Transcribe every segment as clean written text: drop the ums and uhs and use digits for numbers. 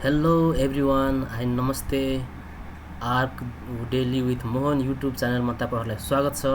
Hello everyone, high नमस्ते। Arc daily with Mohan YouTube च्यानलमा तपाईँहरूलाई स्वागत छ।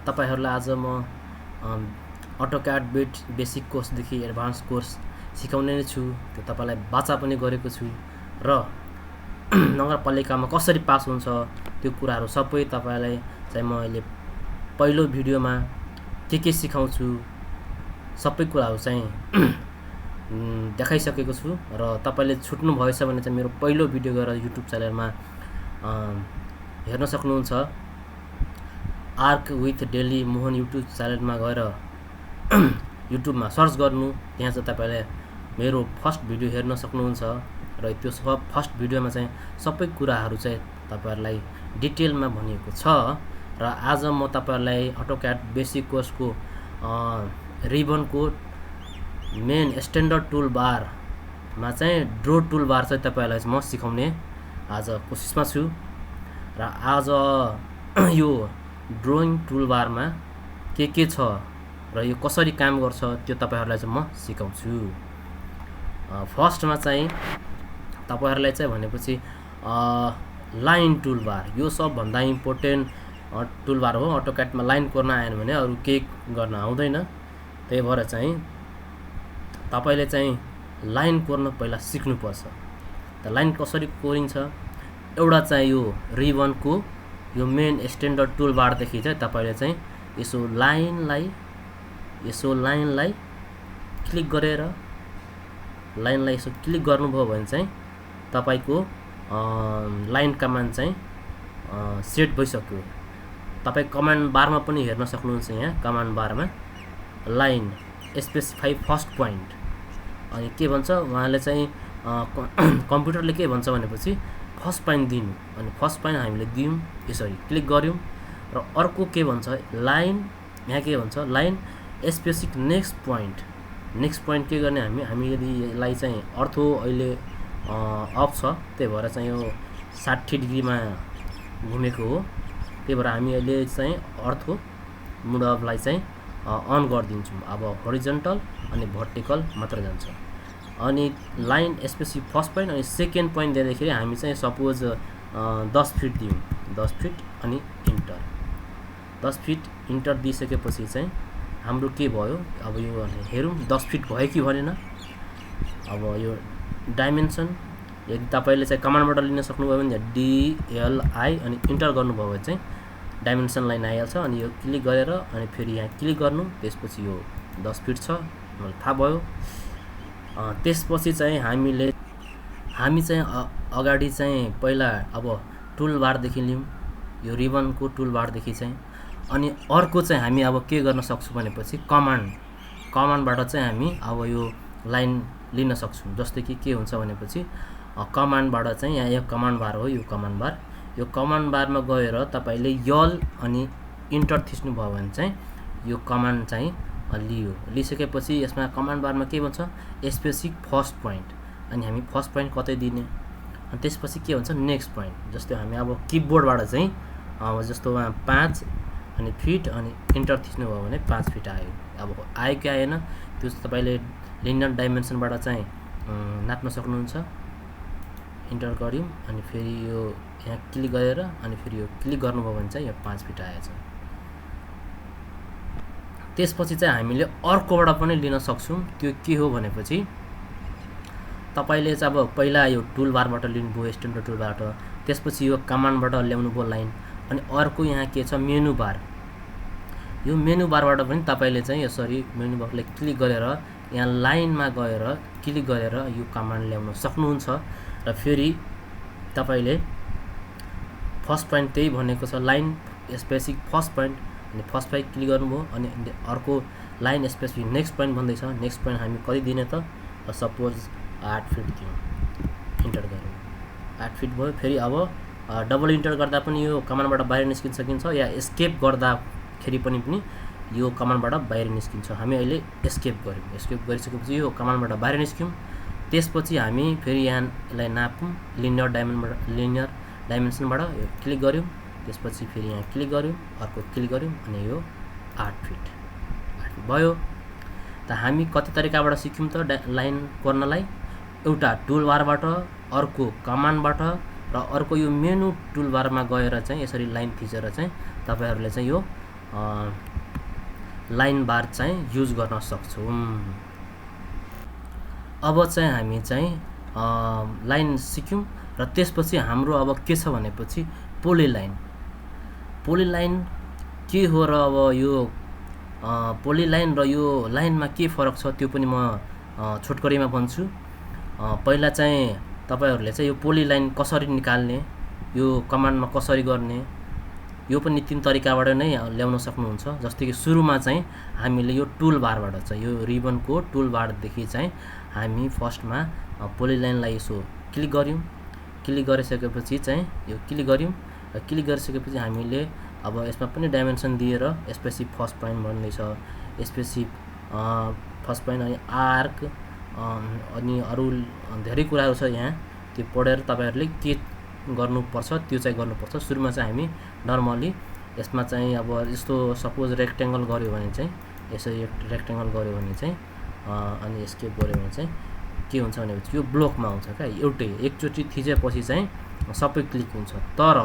तपाईँहरूलाई आज म अटोक्याड बेसिक कोर्सदेखि एडभान्स कोर्स सिकाउने नै छु। त्यो तपाईँलाई वाचा पनि गरेको छु र नगरपालिकामा कसरी पास हुन्छ त्यो कुराहरू सबै तपाईँलाई चाहिँ म अहिले पहिलो भिडियोमा के सिकाउँछु सबै कुराहरू चाहिँ देखाइसकेको छु र तपाईले छुट्नु भएछ भने चाहिँ मेरो पहिलो भिडियो गएर युट्युब च्यानलमा हेर्न सक्नुहुन्छ। Arc with daily Mohan YouTube च्यानलमा गएर युट्युबमा सर्च गर्नु, त्यहाँ चाहिँ तपाईले मेरो फर्स्ट भिडियो हेर्न सक्नुहुन्छ र त्यो फर्स्ट भिडियोमा चाहिँ सबै कुराहरू चाहिँ तपाईहरुलाई डिटेलमा भनिएको छ। र आज म तपाईहरुलाई AutoCAD basic कोर्सको रिबनको main standard tool बारमा चाहिँ ड्रो टुल बार चाहिँ तपाईहरुलाई म सिकाउने आज कोसिसमा छु। र आज यो ड्रोइङ टुल बारमा के छ र यो कसरी काम गर्छ त्यो तपाईहरुलाई चाहिँ म सिकाउँछु। फर्स्टमा चाहिँ तपाईहरुलाई चाहिँ भनेपछि लाइन टुल बार यो सबभन्दा इम्पोर्टेन्ट टुल बार हो। अटोक्याडमा लाइन कोर्न आएन भने अरु केही गर्न आउँदैन। त्यही भएर चाहिँ तपाईले चाहिँ लाइन कोर्न पहिला सिक्नुपर्छ। त लाइन कसरी कोरिन्छ एउटा चाहिँ यो रिबनको यो मेन स्ट्यान्डर्ड टुल बार देखि चाहिँ तपाईले चाहिँ यसो लाइनलाई क्लिक गरेर लाइनलाई यसो क्लिक गर्नुभयो भने चाहिँ तपाईको लाइन कमान्ड चाहिँ सेट भइसक्यो। तपाई कमान्ड बारमा पनि हेर्न सक्नुहुन्छ। यहाँ कमान्ड बारमा लाइन स्पेसिफाई फर्स्ट पोइन्ट अनि के भन्छ उहाँले चाहिँ कम्प्युटरले के भन्छ भनेपछि फर्स्ट पोइन्ट दिनु अनि फर्स्ट पोइन्ट हामीले दियौं, यसरी क्लिक गर्यौं। र अर्को के भन्छ लाइन, यहाँ के भन्छ लाइन स्पेसिफिक नेक्स्ट पोइन्ट के गर्ने हामी यदि यसलाई चाहिँ अर्थो अहिले अफ छ, त्यही भएर चाहिँ यो 60 डिग्रीमा घुमेको हो। त्यही भएर हामी अहिले चाहिँ अर्थो मोड अफलाई चाहिँ अन गरिदिन्छौँ। अब होरिजन्टल अनि भर्टिकल मात्र जान्छ। अनि लाइन स्पेसिफिक फर्स्ट पोइन्ट अनि सेकेन्ड पोइन्ट दिँदाखेरि हामी चाहिँ सपोज 10 फिट दियौँ, 10 फिट अनि इन्टर। 10 फिट इन्टर दिइसकेपछि चाहिँ हाम्रो के भयो अब यो हेरौँ 10 फिट भयो कि भनेन। अब यो डाइमेन्सन यदि तपाईले चाहिँ कमान्डबाट लिन सक्नुभयो भने DLI अनि इन्टर गर्नुभयो भने चाहिँ डाइमेन्सन लाइन आइहाल्छ। अनि यो क्लिक गरेर अनि फेरि यहाँ क्लिक गर्नु, त्यसपछि यो 10 फिट छ मलाई थाहा भयो। त्यसपछि चाहिँ हामी चाहिँ अगाडि चाहिँ पहिला अब टुल बार देखि लियौं, यो रिबनको टुल बार देखि चाहिँ। अनि अर्को चाहिँ हामी अब के गर्न सक्छौं भनेपछि कमान्डबाट चाहिँ हामी अब यो लाइन लिन सक्छौं। जस्तै कि के हुन्छ भनेपछि कमान्डबाट चाहिँ यहाँ यो कमान्ड बार हो, यो कमान्ड बार। यो कमान्ड बारमा गएर तपाईले यल अनि इन्टर थिच्नु भयो भने चाहिँ यो कमान्ड चाहिँ लिसकेपछि यसमा कमान्ड बारमा के भन्छ स्पेसिफिक फर्स्ट पोइन्ट अनि हामी फर्स्ट पोइन्ट कतै दिने। अनि त्यसपछि के भन्छ नेक्स्ट पोइन्ट। जस्तै हामी अब किबोर्डबाट चाहिँ जस्तो 5 अनि फिट अनि इन्टर थिच्नु भयो भने 5 फिट आयो। अब आयो कि आएन त्यो तपाईले लिनियर डाइमेन्सनबाट चाहिँ नाप्न सक्नुहुन्छ। इन्टर गर्यौं अनि फेरि यो यहाँ क्लिक गरेर अनि फेरि यो क्लिक गर्नुभयो भने चाहिँ यो 5 फिट आएछ। त्यसपछि चाहिँ हामीले अर्कोबाट पनि लिन सक्छौं। त्यो के हो भनेपछि तपाईले चाहिँ अब पहिला यो टुल बारबाट लिनुभयो स्ट्यान्डर्ड टुल बारबाट, त्यसपछि यो कमान्डबाट ल्याउनु भयो लाइन। अनि अर्को यहाँ के छ मेनु बार। यो मेनु बारबाट पनि तपाईले चाहिँ यसरी मेनु बारले क्लिक गरेर यहाँ लाइनमा गएर क्लिक गरेर यो कमान्ड ल्याउन सक्नुहुन्छ। र फेरि तपाईले फर्स्ट पोइन्ट त्यही भनेको छ लाइन स्पेसिफिक फर्स्ट पोइन्ट अनि फर्स्ट पोइन्ट क्लिक गर्नुभयो अनि अर्को लाइन स्पेसिफिक नेक्स्ट पोइन्ट भन्दैछ। नेक्स्ट पोइन्ट हामी कति दिने त सपोज 8 फिट दियौँ, इन्टर गर्यौँ 8 फिट भयो। फेरि अब डबल इन्टर गर्दा पनि यो कमान्डबाट बाहिर निस्किन सकिन्छ या एस्केप गर्दाखेरि पनि यो कमान्डबाट बाहिर निस्किन्छ। हामी अहिले एस्केप गर्यौँ, एस्केप गरिसकेपछि यो कमान्डबाट बाहिर निस्क्यौँ। त्यसपछि हामी फेरि यहाँलाई नापौँ लिनियर डाइमेन्सनबाट यो क्लिक गर्यौँ, त्यसपछि फेरि यहाँ क्लिक गर्यौँ, अर्को क्लिक गर्यौँ अनि यो 8 फिट भयो। त हामी कति तरिकाबाट सिक्यौं त लाइन कोर्नलाई। एउटा टुलबारबाट अर्को कमान्डबाट र अर्को यो मेनु टुलबारमा गएर चाहिँ यसरी लाइन थिचेर चाहिँ तपाईहरुले चाहिँ यो लाइन बार चाहिँ युज गर्न सक्छौं। अब चाहिँ हामी चाहिँ लाइन सिक्यौं र त्यसपछि हाम्रो अब के छ भनेपछि पोलिलाइन। पोलिलाइन के हो र अब यो पोलिलाइन र यो लाइनमा के फरक छ त्यो पनि म छोटकरीमा भन्छु। पहिला चाहिँ तपाईहरुले चाहिँ यो पोलिलाइन कसरी निकाल्ने, यो कमान्डमा कसरी गर्ने, यो पनि तीन तरिकाबाट नै ल्याउन सक्नुहुन्छ। जस्तै कि सुरुमा चाहिँ हामीले यो टुलबारबाट चाहिँ यो रिबनको टुलबारदेखि चाहिँ हामी फर्स्टमा पोलिलाइनलाई यसो क्लिक गर्यौं। क्लिक गरिसकेपछि चाहिँ यो क्लिक गर्यौं र क्लिक गरिसकेपछि हामीले अब यसमा पनि डाइमेन्सन दिएर स्पेसिफिक फर्स्ट पोइन्ट भन्ने छ, स्पेसिफिक फर्स्ट पोइन्ट अनि आर्क अनि अरु धेरै कुराहरु छ यहाँ। त्यो पढेर तपाईहरुले के गर्नुपर्छ त्यो चाहिँ गर्नुपर्छ। सुरुमा चाहिँ हामी नर्मली यसमा चाहिँ अब यस्तो सपोज रेक्टेंगल गर्यो भने चाहिँ यसरी रेक्टेंगल गर्यो भने चाहिँ अनि एस्केप गर्यो भने चाहिँ के हुन्छ भनेपछि यो ब्लकमा आउँछ क्या। एउटै एकचोटी थिचेपछि चाहिँ सबै क्लिक हुन्छ। तर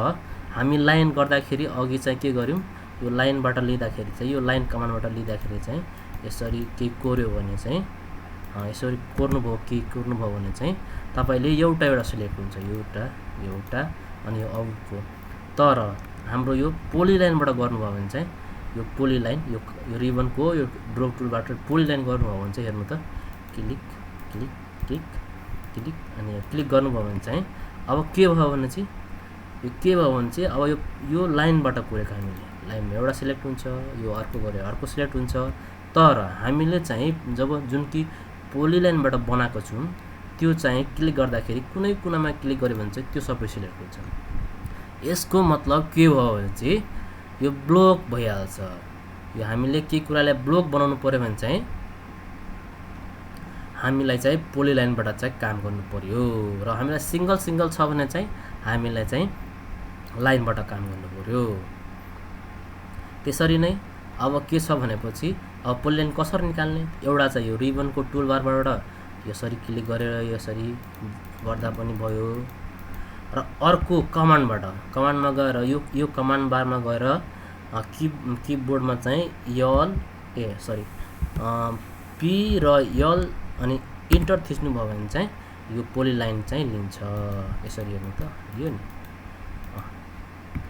हामी लाइन गर्दाखेरि अघि चाहिँ के गर्यौं, यो लाइनबाट लिँदाखेरि चाहिँ यो लाइन कमान्डबाट लिँदाखेरि चाहिँ यसरी के कोर्यो भने चाहिँ यसरी कोर्नुभयो के कोर्नुभयो भने चाहिँ तपाईले एउटा सिलेक्ट हुन्छ, एउटा अनि यो अर्को। तर हाम्रो यो पोलिलाइनबाट गर्नुभयो भने चाहिँ यो पोलिलाइन यो रिबनको यो ड्रप टुलबाट पोलिलाइन गर्नुभयो भने चाहिँ हेर्नु त क्लिक क्लिक क्लिक क्लिक अनि क्लिक गर्नुभयो भने चाहिँ अब के भयो भने चाहिँ यो के भयो भने चाहिँ अब यो लाइनबाट कोरेको हामीले लाइनमा एउटा सिलेक्ट हुन्छ, यो अर्को गरे अर्को सिलेक्ट हुन्छ। तर हामीले चाहिँ जब जुन कि पोलिलाइनबाट बनाएको छौं त्यो चाहिँ क्लिक गर्दाखेरि कुनै कुनामा क्लिक गर्यो भने चाहिँ त्यो सबै सिलेक्ट हुन्छ। यसको मतलब के भयो भने चाहिँ यो ब्लक भइहाल्छ। यो हामीले के कुरालाई ब्लक बनाउनु पर्यो भने चाहिँ हामीलाई चाहिँ पोलिलाइनबाट चाहिँ काम गर्नु पर्यो र हामीलाई सिंगल छ भने चाहिँ हामीलाई चाहिँ लाइनबाट काम गर्नु पर्यो। त्यसरी नै अब के छ भनेपछि अब पोलिलाइन कसरी निकाल्ने, एउटा चाहिँ यो रिबनको टुलबारबाट यसरी क्लिक गरेर यसरी गर्दा पनि भयो र अर्को कमान्डमा गएर यो कमान्ड बारमा गएर कीबोर्डमा चाहिँ पी र यल अनि इन्टर थिच्नु भयो भने चाहिँ यो पोलिलाइन चाहिँ लिन्छ। यसरी हेर्नु त यो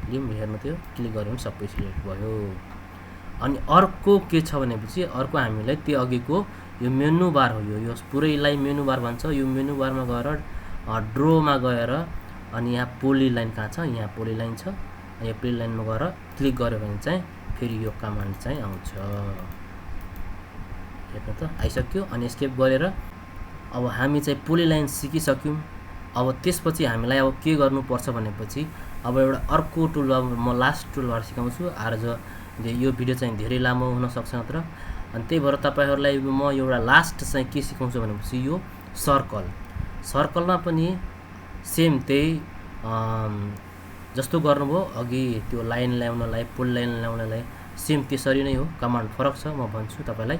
नि हेर्नु त्यो क्लिक गर्यो भने सबै सिलेक्ट भयो। अनि अर्को के छ भनेपछि अर्को हामीलाई त्यो अघिको यो मेनु बार हो, यो पुरैलाई मेनु बार भन्छ। यो मेनु बारमा गएर ड्रोमा गएर अनि यहाँ पोलिलाइन कहाँ छ, यहाँ पोलिलाइन छ। यो पोलिलाइनमा गएर क्लिक गर्यो भने चाहिँ फेरि यो कमान्ड चाहिँ आउँछ। हेर्नु त आइसक्यो। अनि एस्केप गरेर अब हामी चाहिँ पोलिलाइन सिकिसक्यौं। अब त्यसपछि हामीलाई अब के गर्नुपर्छ भनेपछि अब एउटा अर्को टुलबार म लास्ट टुलबार सिकाउँछु। आज यो भिडियो चाहिँ धेरै लामो हुन सक्छ नत्र, अनि त्यही भएर तपाईहरुलाई म एउटा लास्ट चाहिँ के सिकाउँछु भनेपछि यो सर्कलमा पनि सेम त्यही जस्तो गर्नुभयो अघि त्यो लाइन ल्याउनलाई पोलिलाइन ल्याउनलाई सेम त्यसरी नै हो। कमान्ड फरक छ म भन्छु तपाईलाई।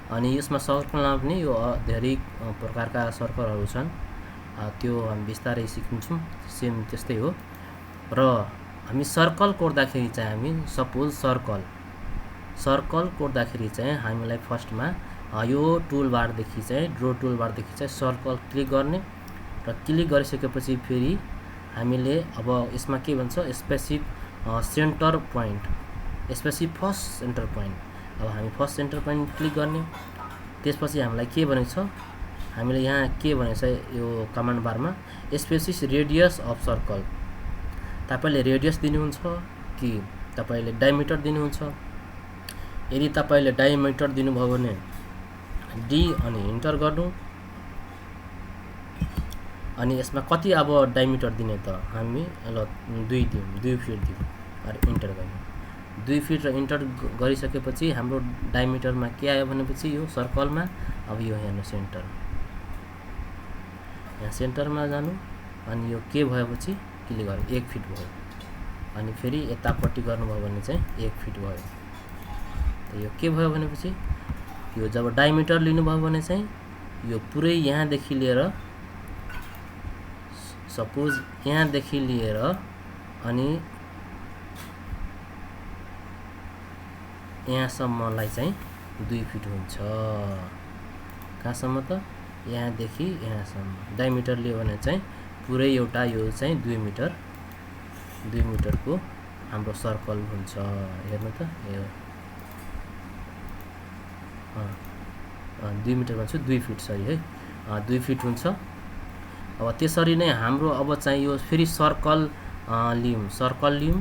अनि यसमा सर्कलमा पनि यो धेरै प्रकारका सर्कलहरु छन्, त्यो हामी बिस्तारै सिक्छौं। सेम त्यस्तै हो। र हामी सर्कल कोर्दाखेरि चाहिँ हामी सपोज सर्कल कोर्दाखेरि चाहिँ हामीलाई फर्स्टमा यो टुलबार देखि चाहिँ ड्रो टुलबार देखि चाहिँ सर्कल क्लिक गर्ने र क्लिक गरिसकेपछि फेरि हामीले अब यसमा के भन्छ specific centre point, specific first centre point. अब हामी फर्स्ट सेन्टर पोइन्ट क्लिक गर्ने। त्यसपछि हामीलाई के भनेको छ, हामीले यहाँ के भनेको छ यो कमान्ड बारमा स्पेसिफिक रेडियस अफ सर्कल। तपाईले रेडियस दिनुहुन्छ कि तपाईले डायमिटर दिनुहुन्छ। यदि तपाईले डायमिटर दिनुभयो भने डी अनि इन्टर गर्नु। अनि यसमा कति अब डायमिटर दिने त हामी ल 2 दिउँ, 2 फिट दिउँ अनि इन्टर गर्नु। 2 फिट र इन्टर गरिसकेपछि हाम्रो डायमिटरमा के आयो भनेपछि यो सर्कलमा अब यो हेर्नु सेन्टर, यहाँ सेन्टरमा जानु अनि यो के भएपछि क्लिक गर्नु 1 फिट भयो। अनि फेरि यतापट्टि गर्नुभयो भने चाहिँ 1 फिट भयो। त यो के भयो भनेपछि यो जब डायमिटर लिनुभयो भने चाहिँ यो पुरै यहाँदेखि लिएर सपोज यहाँदेखि लिएर अनि यहाँसम्मलाई चाहिँ 2 फिट हुन्छ। कहाँसम्म त यहाँदेखि यहाँसम्म डायमिटर लियो भने चाहिँ पुरै एउटा यो चाहिँ 2 मिटरको हाम्रो सर्कल हुन्छ। हेर्नु त यो 2 मिटर भन्छु 2 फिट सरी है 2 फिट हुन्छ। अब त्यसरी नै हाम्रो अब चाहिँ यो फेरि सर्कल लियौँ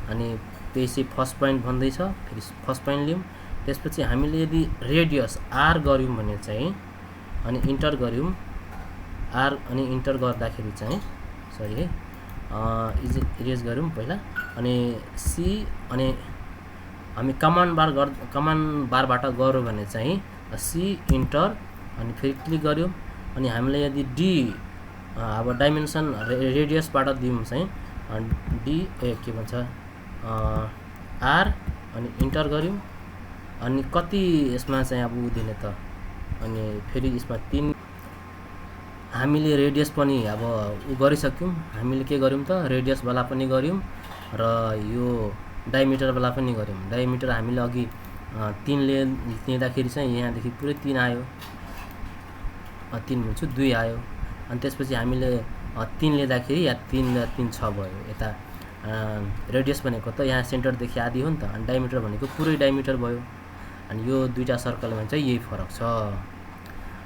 अनि त्यसै फर्स्ट पोइन्ट भन्दैछ फेरि फर्स्ट पोइन्ट लियौँ। त्यसपछि हामीले यदि रेडियस आर गर्यौँ भने चाहिँ अनि इन्टर गर्यौँ आर अनि इन्टर गर्दाखेरि चाहिँ सरी है इरेज गरौँ पहिला अनि सी अनि हामी कमान्ड बारबाट गऱ्यौँ भने चाहिँ सी इन्टर अनि फेरि क्लिक गऱ्यौँ अनि हामीले यदि डी अब डाइमेन्सन रेडियसबाट दियौँ चाहिँ डी के भन्छ आर अनि इन्टर गऱ्यौँ अनि कति यसमा चाहिँ अब दिने त अनि फेरि यसमा 3 हामीले रेडियस पनि अब गरिसक्यौँ। हामीले के गर्यौँ त रेडियस वाला पनि गर्यौँ र यो डायमिटर वाला पनि गर्यौँ। डायमिटर हामीले अघि 3 लिँदाखेरि चाहिँ यहाँदेखि पुरै 3 आयो 3 भन्छु 2 आयो अनि त्यसपछि हामीले 3 लिँदाखेरि या 3 र 3 6 भयो। यता रेडियस भनेको त यहाँ सेन्टरदेखि आधी हो नि त अनि डायमिटर भनेको पुरै डायमिटर भयो अनि यो दुईटा सर्कलमा चाहिँ यही फरक छ।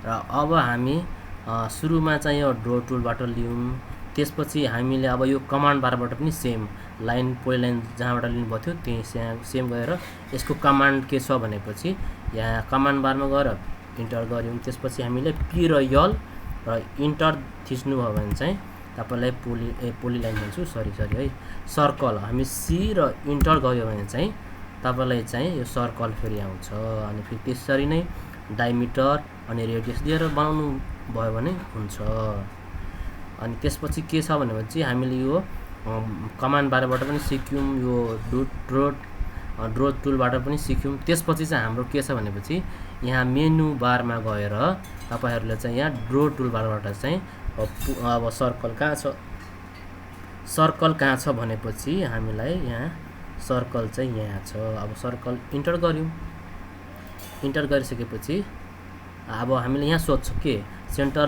र अब हामी सुरुमा चाहिँ यो ड्रो टुलबाट लियौँ। त्यसपछि हामीले अब यो कमान्ड बारबाट पनि सेम लाइन पोलिलाइन जहाँबाट लिनुभएको थियो त्यही सेम गएर यसको कमान्ड के छ भनेपछि यहाँ कमान्ड बारमा गएर इन्टर गऱ्यौँ। त्यसपछि हामीले पी र यल र इन्टर थिच्नुभयो भने चाहिँ तपाईँलाई पोलिलाइन भन्छु सरी है सर्कल हामी सी र इन्टर गऱ्यो भने चाहिँ तपाईँलाई चाहिँ यो सर्कल फेरि आउँछ। अनि फेरि त्यसरी नै डायमिटर अनि रेडियस दिएर बनाउनु भयो भने हुन्छ। अनि त्यसपछि के छ भनेपछि हामीले यो कमान्ड बारबाट पनि सिक्यौँ यो ड्रो टुलबाट पनि सिक्यौँ। त्यसपछि चाहिँ हाम्रो के छ भनेपछि यहाँ मेनु बारमा गएर तपाईहरुले चाहिँ यहाँ ड्रो टुलबारबाट चाहिँ अब सर्कल कहाँ छ भनेपछि हामीलाई यहाँ सर्कल चाहिँ यहाँ छ। अब सर्कल इन्टर गर्यौं। इन्टर गरिसकेपछि अब हामीले यहाँ सोध्छ के सेन्टर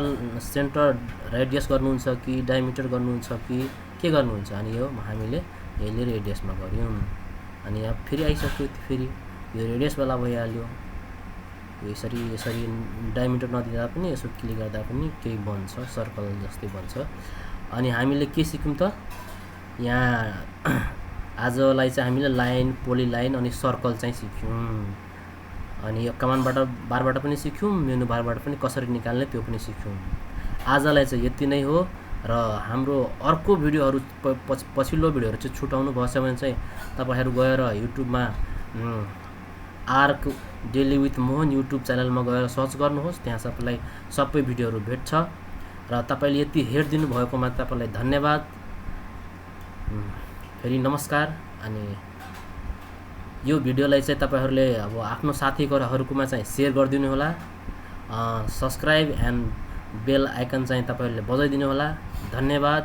रेडियस गर्नुहुन्छ कि डायमिटर गर्नुहुन्छ कि के गर्नुहुन्छ अनि यो हामीले यसले रेडियसमा गर्यौं अनि यहाँ फेरि आइसक्यो। फेरि यो रेडियस वाला भइहाल्यो। यसरी डायमिटर नदिँदा पनि यसो क्लिक गर्दा पनि केही बन्छ सर्कल जस्तै बन्छ। अनि हामीले के सिक्यौं त यहाँ आजलाई चाहिँ हामीले लाइन पोलिलाइन अनि सर्कल चाहिँ सिक्यौं। अनि यो कमान्ड बारबाट पनि सिक्यौं मेनु बारबाट पनि कसरी निकाल्ने त्यो पनि सिक्यौं। आजलाई चाहिँ यति नै हो र हाम्रो अर्को भिडियोहरु पछिल्लो भिडियोहरु चाहिँ छुटाउनु भएछ भने चाहिँ तपाईहरु गएर युट्युबमा arc daily with Mohan YouTube च्यानलमा गएर सर्च गर्नुहोस्। त्यहाँ तपाईलाई सबै भिडियोहरु भेट्छ र तपाईले यति हेर्दिनु भएकोमा तपाईलाई धन्यवाद। फेरि नमस्कार। अनि यो भिडियोलाई चाहिँ तपाईहरुले अब आफ्नो साथीहरुकोमा चाहिँ शेयर गरिदिनु होला। सब्स्क्राइब एन्ड बेल आइकन चाहिँ तपाईहरुले बजाइदिनु होला। धन्यवाद।